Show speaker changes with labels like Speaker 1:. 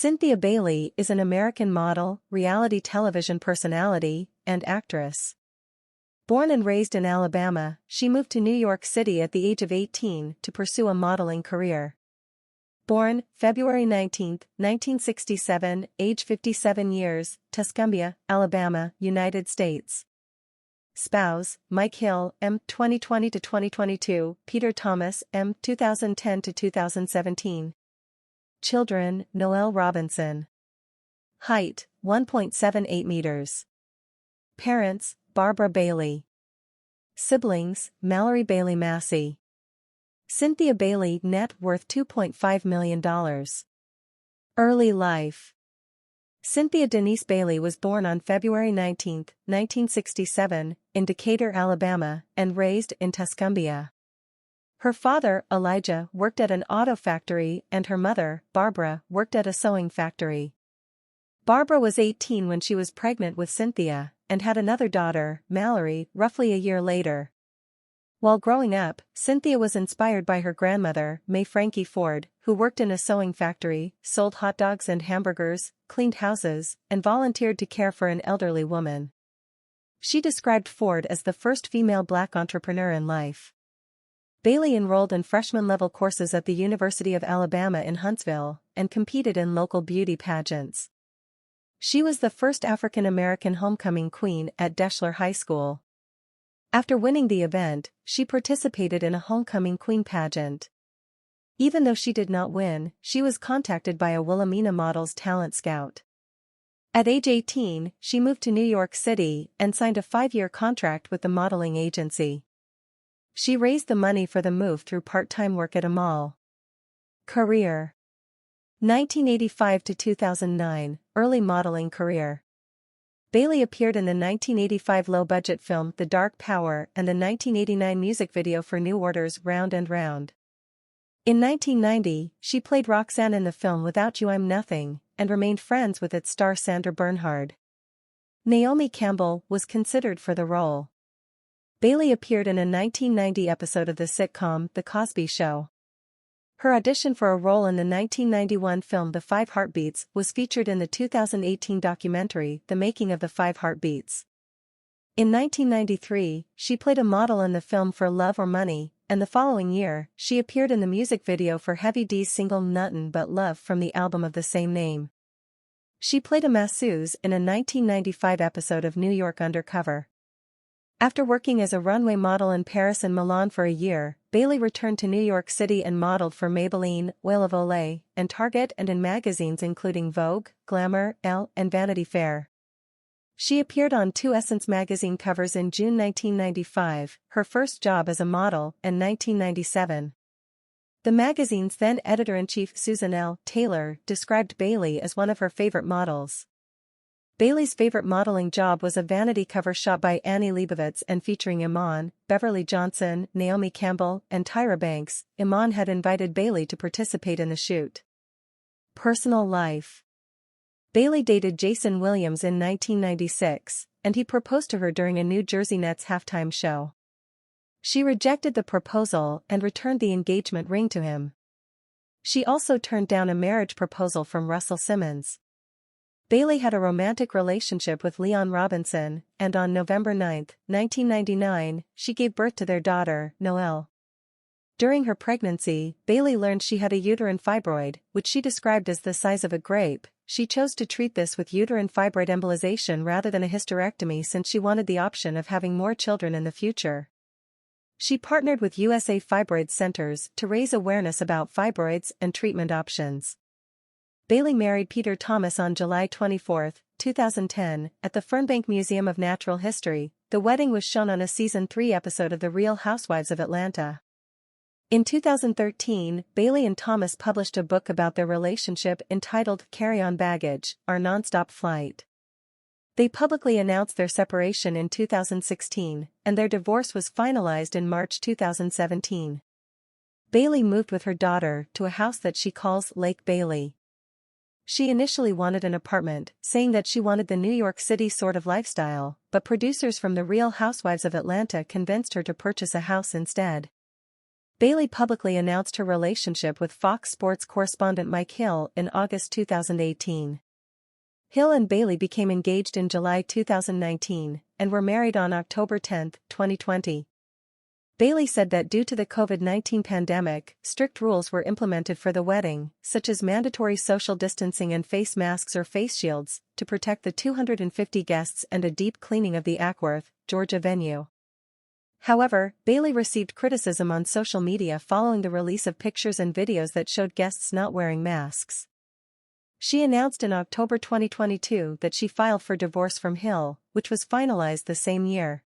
Speaker 1: Cynthia Bailey is an American model, reality television personality, and actress. Born and raised in Alabama, she moved to New York City at the age of 18 to pursue a modeling career. Born February 19, 1967, age 57 years, Tuscumbia, Alabama, United States. Spouse, Mike Hill, M. 2020-2022, Peter Thomas, M. 2010-2017. Children, Noel Robinson. Height, 1.78 meters. Parents, Barbara Bailey. Siblings, Mallory Bailey Massey. Cynthia Bailey, net worth $2.5 million. Early life. Cynthia Denise Bailey was born on February 19, 1967, in Decatur, Alabama, and raised in Tuscumbia. Her father, Elijah, worked at an auto factory and her mother, Barbara, worked at a sewing factory. Barbara was 18 when she was pregnant with Cynthia, and had another daughter, Mallory, roughly a year later. While growing up, Cynthia was inspired by her grandmother, May Frankie Ford, who worked in a sewing factory, sold hot dogs and hamburgers, cleaned houses, and volunteered to care for an elderly woman. She described Ford as the first female black entrepreneur in life. Bailey enrolled in freshman-level courses at the University of Alabama in Huntsville, and competed in local beauty pageants. She was the first African-American homecoming queen at Deschler High School. After winning the event, she participated in a homecoming queen pageant. Even though she did not win, she was contacted by a Wilhelmina Models talent scout. At age 18, she moved to New York City and signed a 5-year contract with the modeling agency. She raised the money for the move through part-time work at a mall. Career. 1985 to 2009, early modeling career. Bailey appeared in the 1985 low-budget film The Dark Power and the 1989 music video for New Order's Round and Round. In 1990, she played Roxanne in the film Without You I'm Nothing, and remained friends with its star Sandra Bernhard. Naomi Campbell was considered for the role. Bailey appeared in a 1990 episode of the sitcom The Cosby Show. Her audition for a role in the 1991 film The Five Heartbeats was featured in the 2018 documentary The Making of the Five Heartbeats. In 1993, she played a model in the film For Love or Money, and the following year, she appeared in the music video for Heavy D's single Nuttin' But Love from the album of the same name. She played a masseuse in a 1995 episode of New York Undercover. After working as a runway model in Paris and Milan for a year, Bailey returned to New York City and modeled for Maybelline, Oil of Olay, and Target and in magazines including Vogue, Glamour, Elle, and Vanity Fair. She appeared on 2 Essence magazine covers in June 1995, her first job as a model, and 1997. The magazine's then editor-in-chief Susan L. Taylor described Bailey as one of her favorite models. Bailey's favorite modeling job was a vanity cover shot by Annie Leibovitz and featuring Iman, Beverly Johnson, Naomi Campbell, and Tyra Banks. Iman had invited Bailey to participate in the shoot. Personal life. Bailey dated Jason Williams in 1996, and he proposed to her during a New Jersey Nets halftime show. She rejected the proposal and returned the engagement ring to him. She also turned down a marriage proposal from Russell Simmons. Bailey had a romantic relationship with Leon Robinson, and on November 9, 1999, she gave birth to their daughter, Noelle. During her pregnancy, Bailey learned she had a uterine fibroid, which she described as the size of a grape. She chose to treat this with uterine fibroid embolization rather than a hysterectomy since she wanted the option of having more children in the future. She partnered with USA Fibroid Centers to raise awareness about fibroids and treatment options. Bailey married Peter Thomas on July 24, 2010, at the Fernbank Museum of Natural History. The wedding was shown on a Season 3 episode of The Real Housewives of Atlanta. In 2013, Bailey and Thomas published a book about their relationship entitled Carry On Baggage, Our Nonstop Flight. They publicly announced their separation in 2016, and their divorce was finalized in March 2017. Bailey moved with her daughter to a house that she calls Lake Bailey. She initially wanted an apartment, saying that she wanted the New York City sort of lifestyle, but producers from The Real Housewives of Atlanta convinced her to purchase a house instead. Bailey publicly announced her relationship with Fox Sports correspondent Mike Hill in August 2018. Hill and Bailey became engaged in July 2019 and were married on October 10, 2020. Bailey said that due to the COVID-19 pandemic, strict rules were implemented for the wedding, such as mandatory social distancing and face masks or face shields, to protect the 250 guests and a deep cleaning of the Ackworth, Georgia venue. However, Bailey received criticism on social media following the release of pictures and videos that showed guests not wearing masks. She announced in October 2022 that she filed for divorce from Hill, which was finalized the same year.